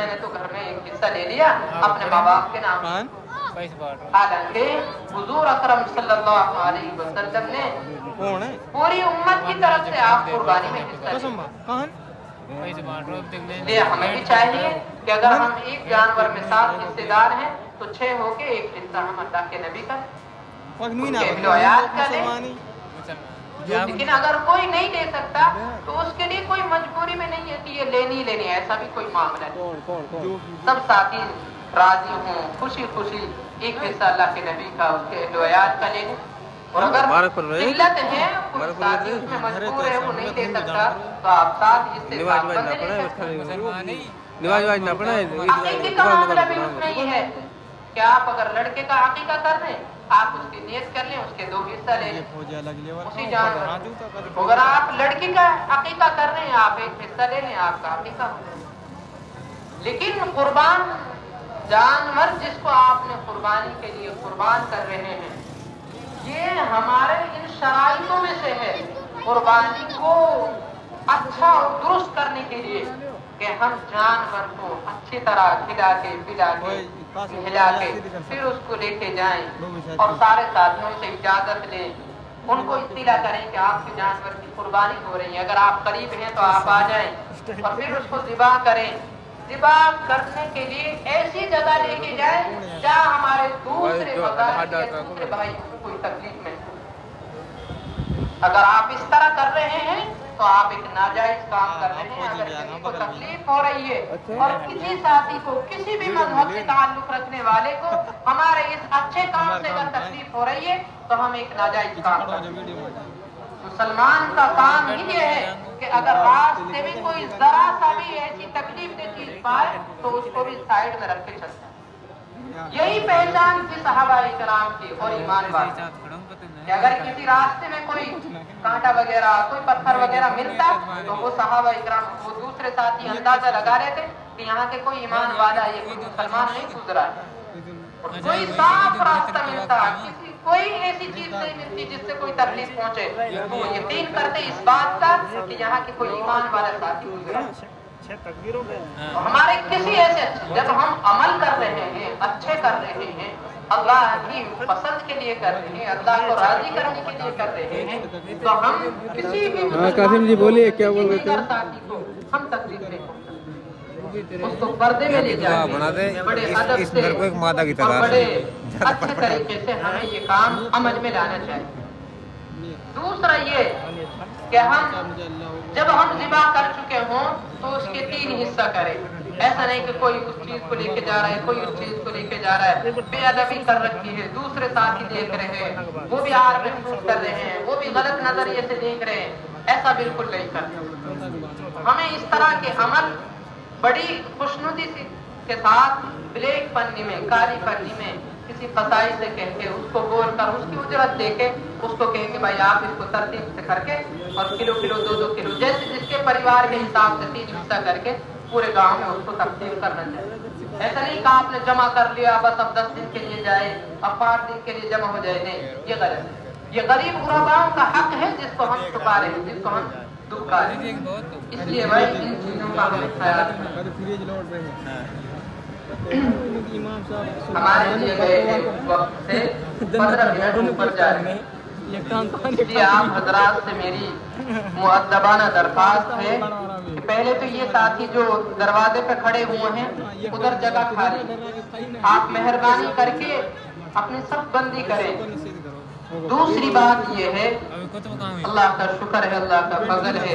میں نے تو گھر میں ایک حصہ لے لیا اپنے ماں باپ کے نام۔ حالانکہ حضور اکرم صلی اللہ علیہ وسلم نے پوری امت کی طرف سے آپ قربانی میں حصہ لیا۔ ہمیں بھی چاہیے کہ اگر ہم ایک جانور میں 7 حصے دار ہیں تو 6 ہو کے ایک حصہ ہم اللہ کے نبی کا لیں۔ لیکن اگر کوئی نہیں دے سکتا تو اس کے لیے کوئی مجبوری میں نہیں ہے کہ یہ لینی لینی، ایسا بھی کوئی معاملہ نہیں۔ سب ساتھی راضی ہوں، خوشی خوشی ایک حصہ اللہ کے نبی کا، اس کے عیال کا لے لیں۔ اور اگر قلت ہے، کوئی ساتھی اس میں مجبور ہے، وہ نہیں دے سکتا تو آپ 7 حصے بندے لے سکتے ہیں۔ عقیقے کا معاملہ بھی اس میں ہی ہے کہ آپ اگر لڑکے کا عقیقہ کر رہے ہیں، آپ اس کی نیت کر لیں، اس کے 2 حصہ لے لیں اسی جانور۔ اگر آپ لڑکی کا عقیقہ کر رہے ہیں، آپ 1 حصہ لے لیں، آپ کا عقیقہ ہو۔ لیکن قربان جانور جس کو آپ نے قربانی کے لیے قربان کر رہے ہیں، یہ ہمارے ان شرائطوں میں سے ہے قربانی کو اچھا اور درست کرنے کے لیے کہ ہم جانور کو اچھی طرح کھلا کے پلا کے ہلا کے پھر اس کو لے کے جائیں اور سارے ساتھیوں سے اجازت لیں، ان کو اطلاع کریں کہ آپ کے جانور کی قربانی ہو رہی ہے، اگر آپ قریب ہیں تو آپ آ جائیں اور پھر اس کو ذبح کریں۔ ذبح کرنے کے لیے ایسی جگہ لے کے جائیں جہاں ہمارے دوسرے دوسرے بھائی کو کوئی تکلیف نہیں ہو۔ اگر آپ اس طرح کر رہے ہیں تو آپ ایک ناجائز کام کر رہے ہیں۔ اگر کسی کو تکلیف ہو رہی ہے اور کسی ساتھی کو، کسی بھی مذہب سے تعلق رکھنے والے کو ہمارے اس اچھے کام سے اگر تکلیف ہو رہی ہے تو ہم ایک ناجائز کام کر رہے ہیں۔ مسلمان کا کام ہی یہ ہے کہ اگر راستے میں کوئی ذرا سا بھی ایسی تکلیف دہ چیز پائے تو اس کو بھی سائڈ میں رکھ کے چلتا ہے۔ یہی پہچان تھی صحابہ کرام کی اور ایمان والوں کہ اگر کسی راستے میں کوئی کانٹا وغیرہ، کوئی پتھر وغیرہ ملتا تو وہ صحابہ کرام، وہ دوسرے ساتھی اندازہ لگا لیتے کہ یہاں کے کوئی ایمان والا، یہ کوئی مسلمان نہیں گزرا ہے۔ کوئی صاف راستہ ملتا، کوئی ایسی چیز نہیں ملتی جس سے کوئی تکلیف پہنچے تو وہ یقین کرتے اس بات کا کہ یہاں کی کوئی ایمان والا ساتھی گزرا۔ ہمارے کسی ایسے جب ہم عمل کر رہے ہیں، اچھے کر رہے ہیں، اللہ کی پسند کے لیے کر رہے ہیں، اللہ کو راضی کرنے کے لیے کر رہے ہیں، تو ہم کسی بھی قاسم جی بولیے کیا بول رہے تھے؟ ساتھی کو ہم تکلیف نہیں پہنچاتے، اس کو پردے میں لے جاتے ہیں، بڑے ادب سے اور بڑے اچھے طریقے سے ہمیں یہ کام عمل میں لانا چاہیے۔ دوسرا یہ کہ ہم جب ہم ذبح کر چکے ہوں تو اس کے 3 حصہ کریں۔ ایسا نہیں کہ کوئی اس چیز کو لے کے جا رہا ہے، کوئی اس چیز کو لے کے جا رہا ہے، بے ادبی کر رکھی ہے، دوسرے ساتھی دیکھ رہے ہیں، وہ بھی آر محسوس کر رہے ہیں، وہ بھی غلط نظریے سے دیکھ رہے ہیں، ایسا بالکل نہیں کرنا۔ ہمیں اس طرح کے عمل بڑی خوشنودی کے ساتھ بلیک پنی میں، کالی پنی میں کسی قصائی سے کہہ کے، اس کو بول کر، اس کی اجرت دے کے، اس کو کہیں کہ بھائی آپ اس کو ترتیب سے کر کے اور کلو 2 کلو جیسے جس کے پریوار کے حساب سے 3 حصہ کر کے پورے گاؤں میں اس کو تقسیم کرنا چاہیے۔ ایسا نہیں کہ آپ نے جمع کر لیا بس اب 10 دن کے لیے جائے، اب 5 دن کے لیے جمع ہو جائے، نہیں، یہ غلط ہے۔ یہ غریب غرباؤں کا حق ہے جس کو ہم چھپا رہے ہیں، جس کو ہم دکھا رہے ہیں، اس لیے بھائی ان چیزوں کا ہمیں خیال رکھنا۔ ہمارے لیے گئے وقت سے 15 منٹ اوپر جا رہے ہیں، اس لیے آپ حضرات سے میری مؤدبانہ درخواست ہے کہ پہلے تو یہ ساتھی جو دروازے پہ کھڑے ہوئے ہیں ادھر جگہ خالی، آپ مہربانی کر کے اپنی صف بندی کریں۔ دوسری بات یہ ہے، اللہ کا شکر ہے، اللہ کا فضل ہے